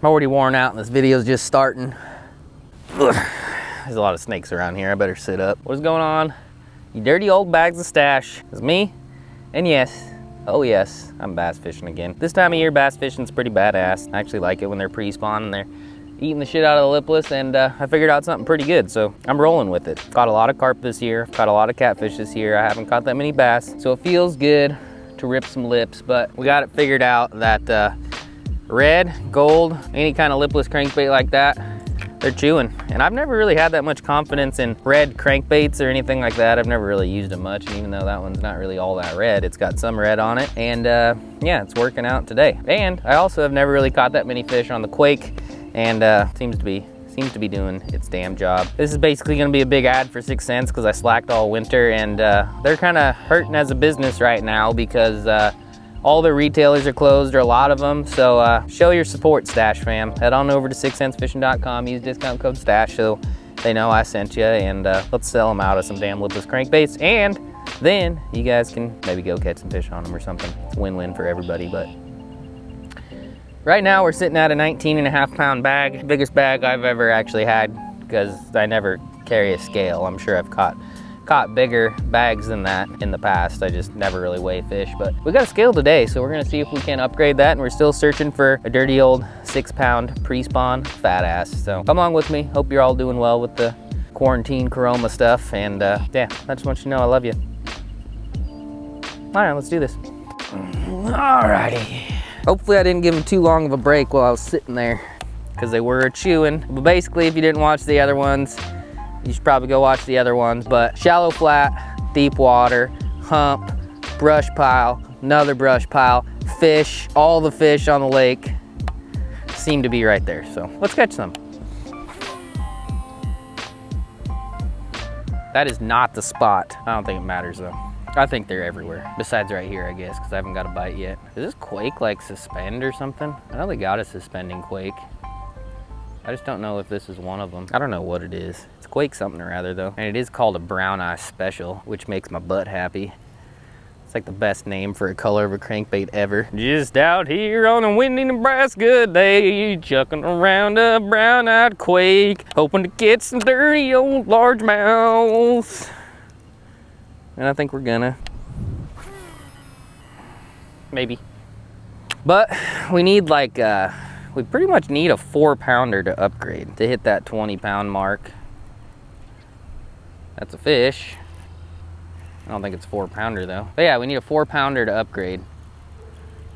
I'm already worn out and this video's just starting. Ugh. There's a lot of snakes around here. I better sit up. What's going on? You dirty old bags of stash. It's me. And yes, oh yes, I'm bass fishing again. This time of year, bass fishing's pretty badass. I actually like it when they're pre-spawn and they're eating the shit out of the lipless, and I figured out something pretty good, so I'm rolling with it. Caught a lot of carp this year, caught a lot of catfish this year. I haven't caught that many bass, so it feels good to rip some lips, but we got it figured out that red, gold, any kind of lipless crankbait like that, they're chewing. And I've never really had that much confidence in red crankbaits or anything like that. I've never really used them much, and even though that one's not really all that red, it's got some red on it, and yeah, it's working out today. And I also have never really caught that many fish on the Quake, and seems to be doing its damn job. This is basically gonna be a big ad for 6 cents because I slacked all winter, and they're kind of hurting as a business right now because all the retailers are closed, or a lot of them. So show your support, Stash fam. Head on over to 6centsfishing.com, use discount code STASH so they know I sent you, and let's sell them out of some damn lipless crankbaits, and then you guys can maybe go catch some fish on them or something. It's a win-win for everybody. But right now we're sitting at a 19.5 pound bag, biggest bag I've ever actually had, because I never carry a scale. I'm sure I've caught bigger bags than that in the past. I just never really weigh fish, but we got a scale today, so we're gonna see if we can upgrade that, and we're still searching for a dirty old 6 pound pre-spawn fat ass. So come along with me. Hope you're all doing well with the quarantine corona stuff, and yeah, I just want you to know I love you. All right, let's do this. Alrighty. Hopefully I didn't give them too long of a break while I was sitting there, because they were chewing. But basically, if you didn't watch the other ones, you should probably go watch the other ones. But shallow flat, deep water, hump, brush pile, another brush pile, fish, all the fish on the lake seem to be right there. So let's catch some. That is not the spot. I don't think it matters though. I think they're everywhere, besides right here, I guess, because I haven't got a bite yet. Does this Quake like suspend or something? I know they got a suspending Quake. I just don't know if this is one of them. I don't know what it is. It's Quake something or other though. And it is called a brown eye special, which makes my butt happy. It's like the best name for a color of a crankbait ever. Just out here on a windy Nebraska day, chucking around a brown-eyed Quake, hoping to get some dirty old largemouth. And I think we're gonna. Maybe. But we need like, we pretty much need a 4 pounder to upgrade to hit that 20 pound mark. That's a fish. I don't think it's a 4 pounder though. But yeah, we need a 4 pounder to upgrade.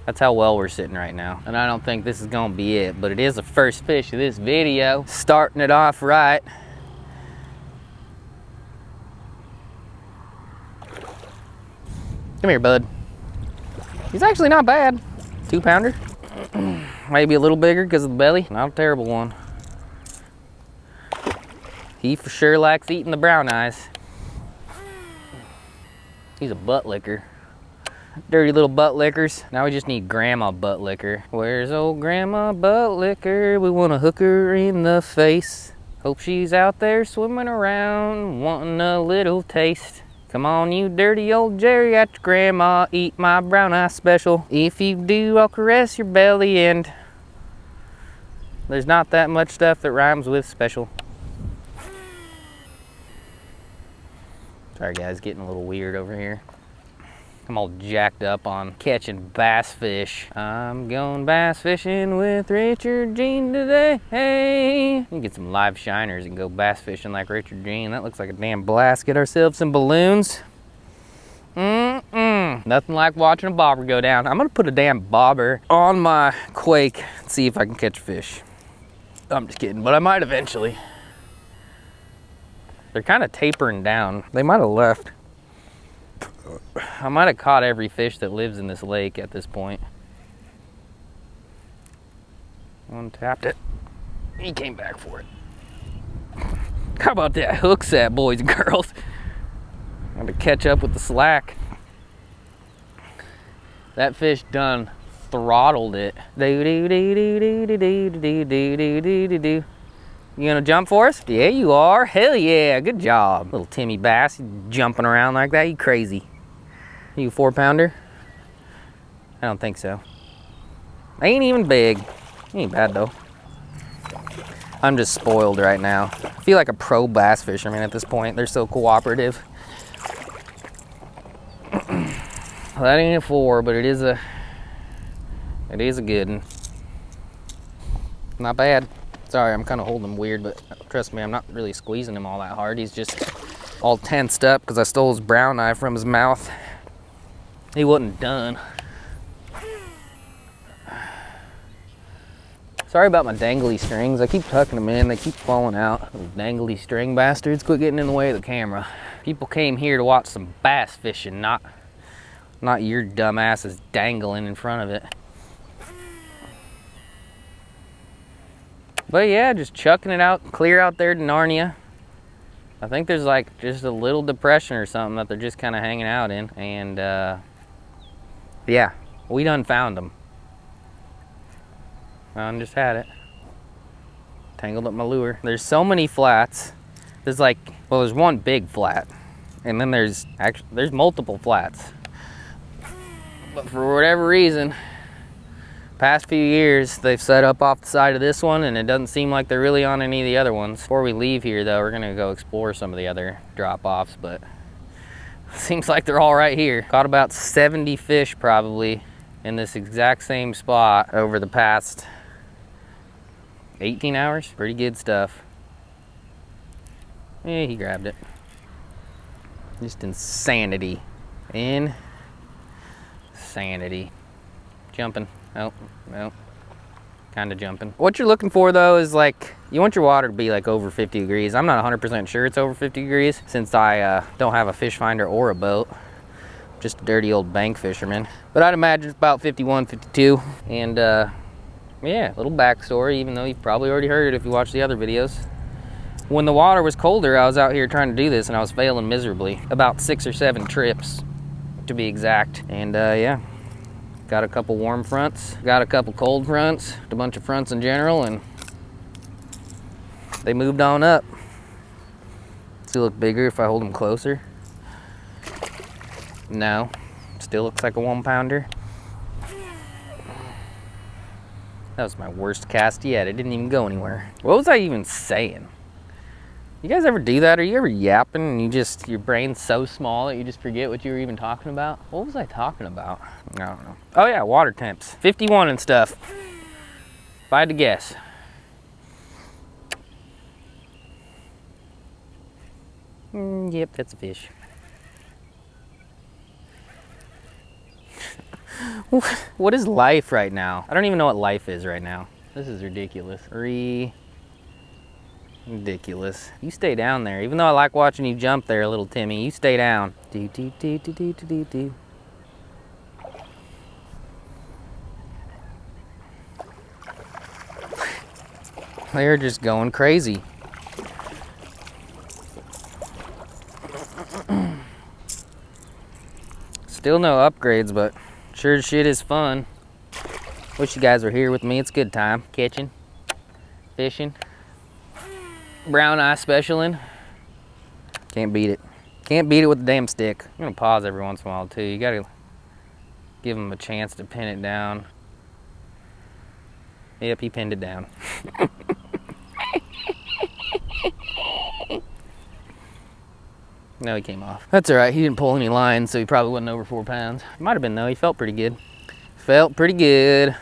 That's how well we're sitting right now. And I don't think this is gonna be it, but it is the first fish of this video. Starting it off right. Come here, bud. He's actually not bad. 2 pounder. Maybe a little bigger because of the belly. Not a terrible one. He for sure likes eating the brown eyes. He's a butt licker. Dirty little butt lickers. Now we just need grandma butt licker. Where's old grandma butt licker? We want to hook her in the face. Hope she's out there swimming around, wanting a little taste. Come on, you dirty old geriatric grandma, eat my brown eye special. If you do, I'll caress your belly, and there's not that much stuff that rhymes with special. Sorry guys, getting a little weird over here. I'm all jacked up on catching bass fish. I'm going bass fishing with Richard Jean today. Hey, you can get some live shiners and go bass fishing like Richard Jean. That looks like a damn blast. Get ourselves some balloons. Nothing like watching a bobber go down. I'm gonna put a damn bobber on my Quake and see if I can catch a fish. I'm just kidding, but I might eventually. They're kind of tapering down. They might have left. I might have caught every fish that lives in this lake at this point. One tapped it. He came back for it. How about that hook set, boys and girls? I'm gonna catch up with the slack. That fish done throttled it. You gonna jump for us? Yeah, you are. Hell yeah, good job. Little Timmy bass, jumping around like that, you crazy. You 4 pounder? I don't think so. Ain't even big. Ain't bad though. I'm just spoiled right now. I feel like a pro bass fisherman at this point. They're so cooperative. Well, that ain't a 4, but it is a good one. Not bad. Sorry, I'm kind of holding him weird, but trust me, I'm not really squeezing him all that hard. He's just all tensed up because I stole his brown eye from his mouth. He wasn't done. Sorry about my dangly strings. I keep tucking them in, they keep falling out. Those dangly string bastards, quit getting in the way of the camera. People came here to watch some bass fishing, not your dumb asses dangling in front of it. But yeah, just chucking it out, clear out there to Narnia. I think there's like just a little depression or something that they're just kind of hanging out in. And yeah, we done found them. I just had it. Tangled up my lure. There's so many flats. There's like, well, there's one big flat. And then there's multiple flats. But for whatever reason, past few years, they've set up off the side of this one, and it doesn't seem like they're really on any of the other ones. Before we leave here, though, we're gonna go explore some of the other drop-offs, but it seems like they're all right here. Caught about 70 fish, probably, in this exact same spot over the past 18 hours. Pretty good stuff. Yeah, he grabbed it. Just insanity. Insanity. Jumping. Oh, well, kind of jumping. What you're looking for, though, is like, you want your water to be like over 50 degrees. I'm not 100% sure it's over 50 degrees since I don't have a fish finder or a boat. Just a dirty old bank fisherman. But I'd imagine it's about 51, 52. And yeah, little backstory, even though you've probably already heard it if you watched the other videos. When the water was colder, I was out here trying to do this and I was failing miserably. About 6 or 7 trips, to be exact. And yeah. Got a couple warm fronts, got a couple cold fronts, a bunch of fronts in general, and they moved on up. Does he look bigger if I hold him closer? No, still looks like a 1-pounder. That was my worst cast yet. It didn't even go anywhere. What was I even saying? You guys ever do that? Are you ever yapping and your brain's so small that you just forget what you were even talking about? What was I talking about? I don't know. Oh yeah, water temps. 51 and stuff. If I had to guess. Yep, that's a fish. What is life right now? I don't even know what life is right now. This is ridiculous. Ridiculous. You stay down there. Even though I like watching you jump there, little Timmy, you stay down. Do, do, do, do, do, do, do. They're just going crazy. Still no upgrades, but sure as shit is fun. Wish you guys were here with me. It's a good time. Catching, fishing. Brown eye specialing. Can't beat it. Can't beat it with the damn stick. I'm gonna pause every once in a while too. You gotta give him a chance to pin it down. Yep, he pinned it down. No, he came off. That's all right. He didn't pull any lines, so he probably wasn't over 4 pounds. Might have been though. He felt pretty good. Felt pretty good.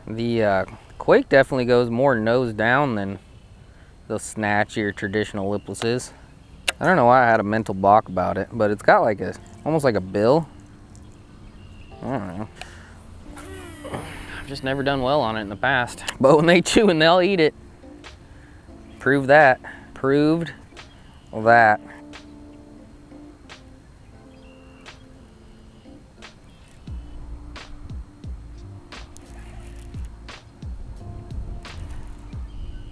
The Quake definitely goes more nose down than the snatch or traditional liplesses. I don't know why I had a mental block about it, but it's got like almost like a bill. I don't know. I've just never done well on it in the past. But when they chew and they'll eat it. Proved that. Proved that.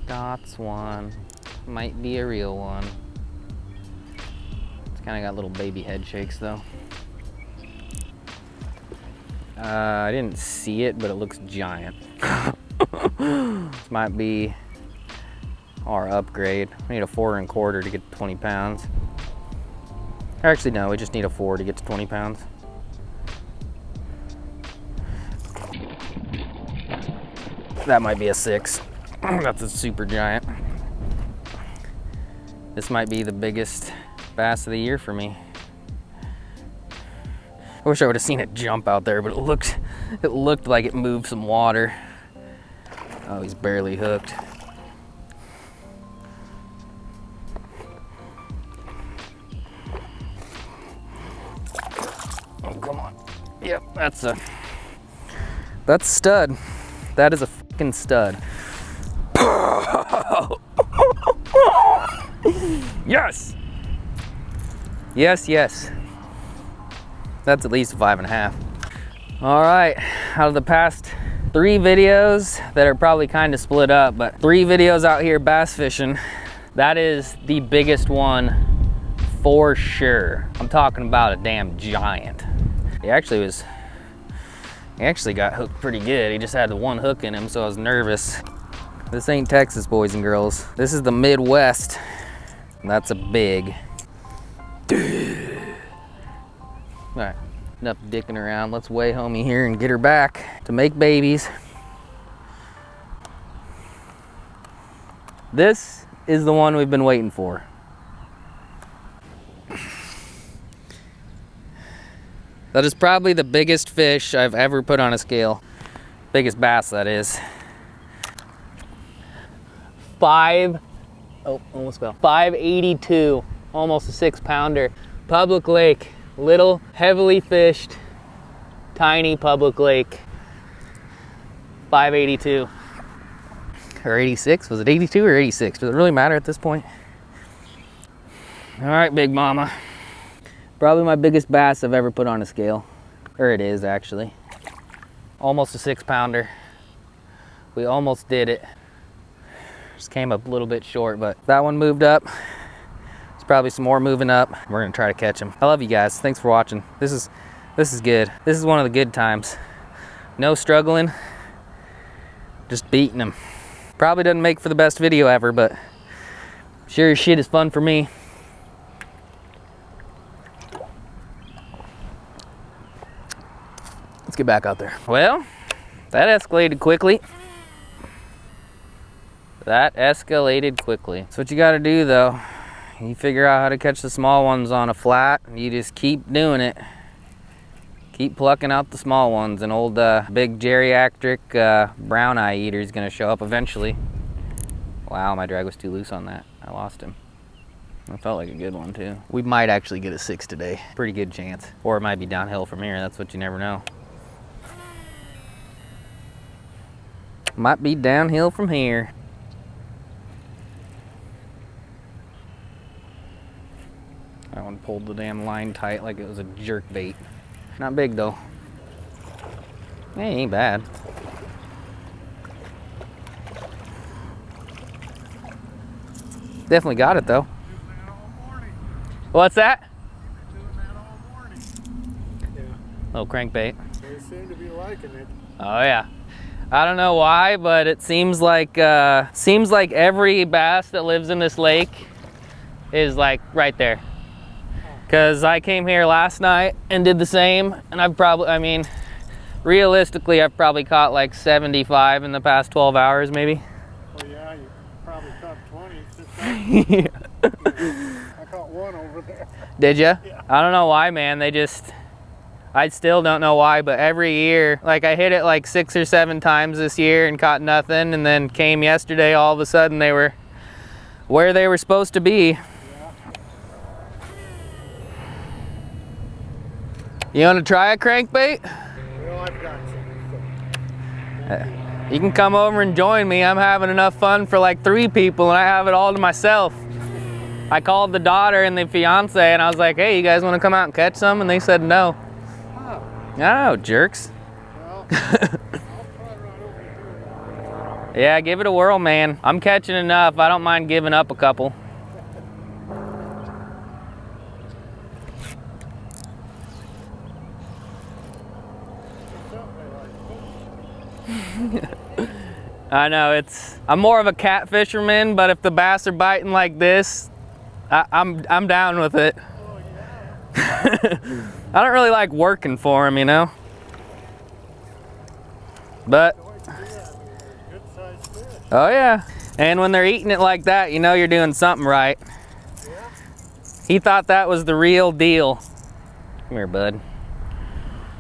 That's one. Might be a real one. It's kind of got little baby head shakes though. I didn't see it, but it looks giant. This might be our upgrade. We need a 4 1/4 to get to 20 pounds. Actually, no, we just need a 4 to get to 20 pounds. That might be a 6. That's a super giant. This might be the biggest bass of the year for me. I wish I would have seen it jump out there, but it looked like it moved some water. Oh, he's barely hooked. Oh, come on. Yep, that's a stud. That is a fucking stud. Yes! Yes, yes. That's at least a 5.5. All right, out of the past 3 videos that are probably kind of split up, but 3 videos out here bass fishing, that is the biggest one for sure. I'm talking about a damn giant. He actually got hooked pretty good. He just had the one hook in him, so I was nervous. This ain't Texas, boys and girls. This is the Midwest. That's a big. All right, enough dicking around. Let's weigh homie here and get her back to make babies. This is the one we've been waiting for. That is probably the biggest fish I've ever put on a scale. Biggest bass, that is. 582, almost a 6-pounder. Public lake, little, heavily fished, tiny public lake. 582. Or 86, was it 82 or 86? Does it really matter at this point? All right, big mama. Probably my biggest bass I've ever put on a scale. Or it is, actually. Almost a 6-pounder. We almost did it. Just came up a little bit short, but that one moved up. There's probably some more moving up. We're gonna try to catch them. I love you guys. Thanks for watching. This is good. This is one of the good times. No struggling, just beating them. Probably doesn't make for the best video ever, but sure as shit is fun for me. Let's get back out there. Well, that escalated quickly. That escalated quickly. That's what you gotta do though. You figure out how to catch the small ones on a flat. You just keep doing it. Keep plucking out the small ones. And old big geriatric brown eye eater is gonna show up eventually. Wow, my drag was too loose on that. I lost him. I felt like a good one too. We might actually get a 6 today. Pretty good chance. Or it might be downhill from here. That's what you never know. Might be downhill from here. That one pulled the damn line tight like it was a jerk bait. Not big though. Hey, ain't bad. Definitely got it though. What's that? Little crankbait. They seem to be liking it. Oh yeah. I don't know why, but it seems like every bass that lives in this lake is like right there. Because I came here last night and did the same, and I've probably, I mean, realistically, I've probably caught like 75 in the past 12 hours, maybe. Well, yeah, you probably caught 20. Yeah. I caught one over there. Did you? Yeah. I don't know why, man. I still don't know why, but every year, like I hit it like 6 or 7 times this year and caught nothing, and then came yesterday, all of a sudden they were where they were supposed to be. You want to try a crankbait? Well, I've got some. You can come over and join me. I'm having enough fun for like 3 people and I have it all to myself. I called the daughter and the fiance and I was like, hey, you guys want to come out and catch some? And they said no. Oh. Oh, jerks. Well, I'll try right over here. Yeah, give it a whirl, man. I'm catching enough. I don't mind giving up a couple. I know, I'm more of a cat fisherman, but if the bass are biting like this, I'm down with it. Oh, yeah. I don't really like working for them, you know. But Good Oh yeah. And when they're eating it like that, you know you're doing something right. Yeah. He thought that was the real deal. Come here, bud.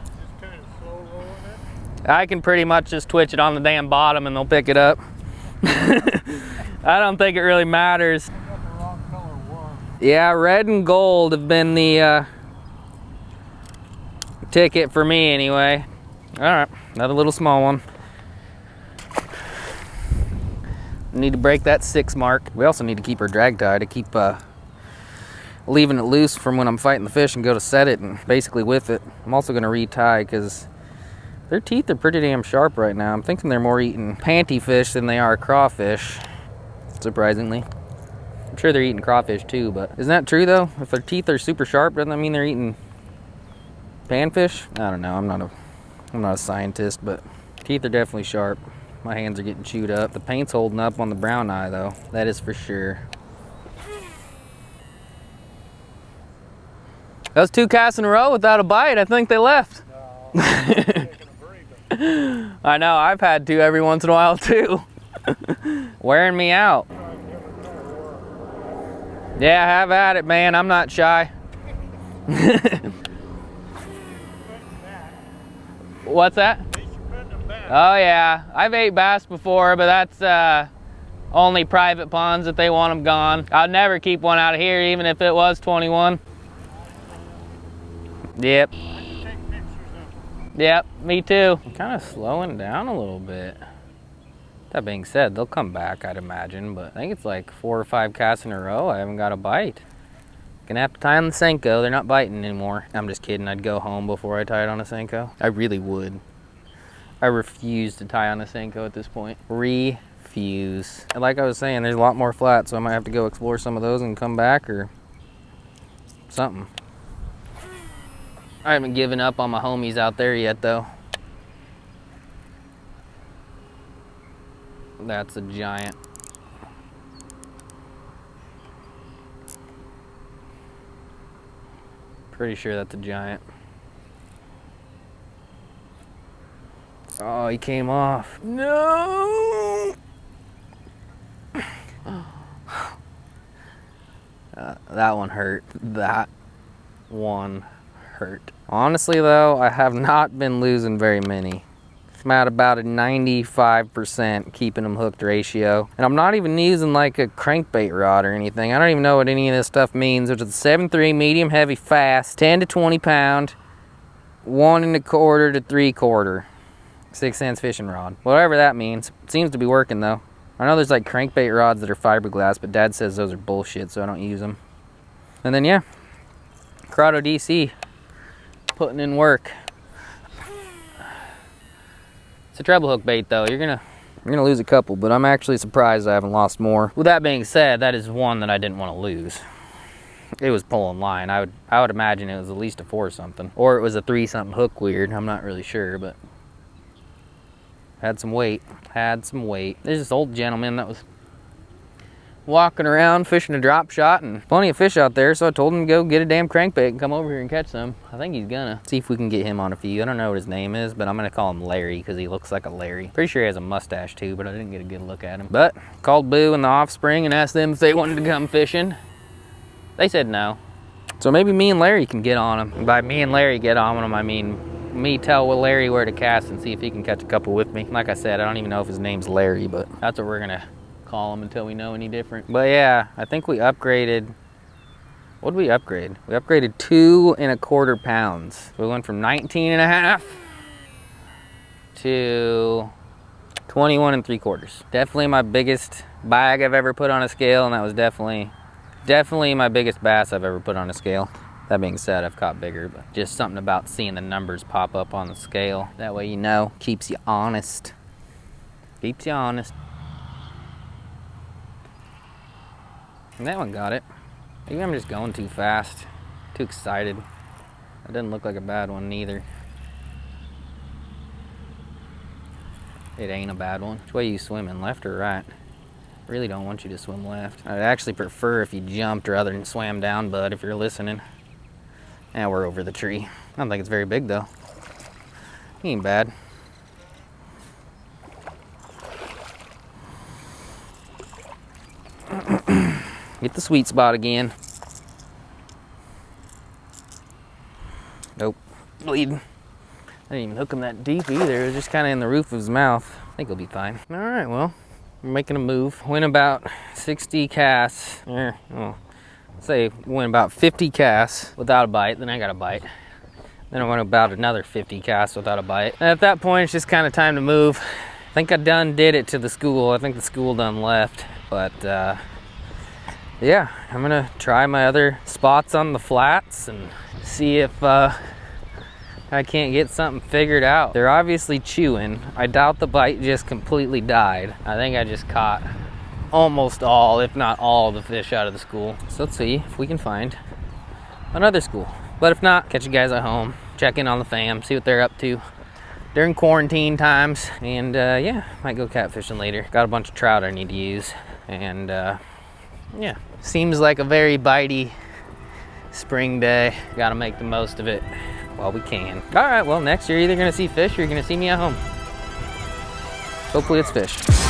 Just kind of slow rolling it. I can pretty much just twitch it on the damn bottom and they'll pick it up. I don't think it really matters. I got the wrong color worm. Yeah, red and gold have been the ticket for me anyway. All right, another little small one. Need to break that 6 mark. We also need to keep our drag tie to keep leaving it loose from when I'm fighting the fish and go to set it and basically with it. I'm also gonna retie because their teeth are pretty damn sharp right now. I'm thinking they're more eating panty fish than they are crawfish, surprisingly. I'm sure they're eating crawfish too, but isn't that true though? If their teeth are super sharp, doesn't that mean they're eating panfish? I don't know, I'm not a scientist, but teeth are definitely sharp. My hands are getting chewed up. The paint's holding up on the brown eye though, that is for sure. That was 2 casts in a row without a bite. I think they left. No, I'm taking a breather. I know, I've had to every once in a while too. Wearing me out. Try a different color worm. Yeah, have at it, man. I'm not shy. What's that? At least you're putting them back. Oh yeah, I've ate bass before, but that's only private ponds if they want them gone. I'd never keep one out of here, even if it was 21. Yep. I can take pictures of them. Yep, me too. I'm kind of slowing down a little bit. That being said, they'll come back, I'd imagine, but I think it's like 4 or 5 casts in a row. I haven't got a bite. Gonna have to tie on the Senko. They're not biting anymore. I'm just kidding. I'd go home before I tie it on a Senko. I really would. I refuse to tie on a Senko at this point. Refuse. And like I was saying, there's a lot more flats, so I might have to go explore some of those and come back or something. I haven't given up on my homies out there yet, though. That's a giant. Pretty sure that's a giant. Oh, he came off. No! That one hurt. That one hurt. Honestly though, I have not been losing very many. I'm at about a 95% keeping them hooked ratio. And I'm not even using like a crankbait rod or anything. I don't even know what any of this stuff means. It's a 7.3 medium heavy fast, 10 to 20 pound, 1 1/4 to 3/4, 6-cents fishing rod. Whatever that means. It seems to be working though. I know there's like crankbait rods that are fiberglass, but Dad says those are bullshit, so I don't use them. And then yeah, Corrado DC, putting in work. It's a treble hook bait though. You're gonna lose a couple, but I'm actually surprised I haven't lost more. With that being said, that is one that I didn't want to lose. It was pulling line. I would imagine it was at least a 4 something, or it was a 3 something hook weird. I'm not really sure, but had some weight. Had some weight. There's this old gentleman that was walking around fishing a drop shot and plenty of fish out there, so I told him to go get a damn crankbait and come over here and catch some. I think he's gonna. See if we can get him on a few. I don't know what his name is, but I'm gonna call him Larry because he looks like a Larry. Pretty sure he has a mustache too, but I didn't get a good look at him. But called Boo and the Offspring and asked them if they wanted to come fishing. They said no. So maybe me and Larry can get on him. And by me and Larry get on him, I mean me tell Larry where to cast and see if he can catch a couple with me. Like I said, I don't even know if his name's Larry, but that's what we're gonna call him until we know any different. But yeah, I think we upgraded. What did we upgrade? We upgraded 2 1/4 pounds. We went from 19.5 to 21 3/4. Definitely my biggest bag I've ever put on a scale, and that was definitely my biggest bass I've ever put on a scale. That being said, I've caught bigger, but just something about seeing the numbers pop up on the scale. That way you know, keeps you honest. Keeps you honest. And that one got it. Maybe I'm just going too fast. Too excited. That doesn't look like a bad one neither. It ain't a bad one. Which way you swimming, left or right? I really don't want you to swim left. I'd actually prefer if you jumped rather than swam down, bud, if you're listening. Now we're over the tree. I don't think it's very big though. He ain't bad. Get the sweet spot again. Nope, bleeding. I didn't even hook him that deep either. It was just kind of in the roof of his mouth. I think he'll be fine. All right, well, we're making a move. Went about 60 casts. Say went about 50 casts without a bite. Then I got a bite. Then I went about another 50 casts without a bite. And at that point, it's just kind of time to move. I think I done did it to the school. I think the school done left. But yeah, I'm gonna try my other spots on the flats and see if I can't get something figured out. They're obviously chewing. I doubt the bite just completely died. I think I just caught almost all, if not all, the fish out of the school. So let's see if we can find another school. But if not, catch you guys at home, check in on the fam, see what they're up to during quarantine times. And yeah, might go catfishing later. Got a bunch of trout I need to use. And yeah, seems like a very bitey spring day. Gotta make the most of it while we can. All right, well, next you're either gonna see fish or you're gonna see me at home. Hopefully it's fish.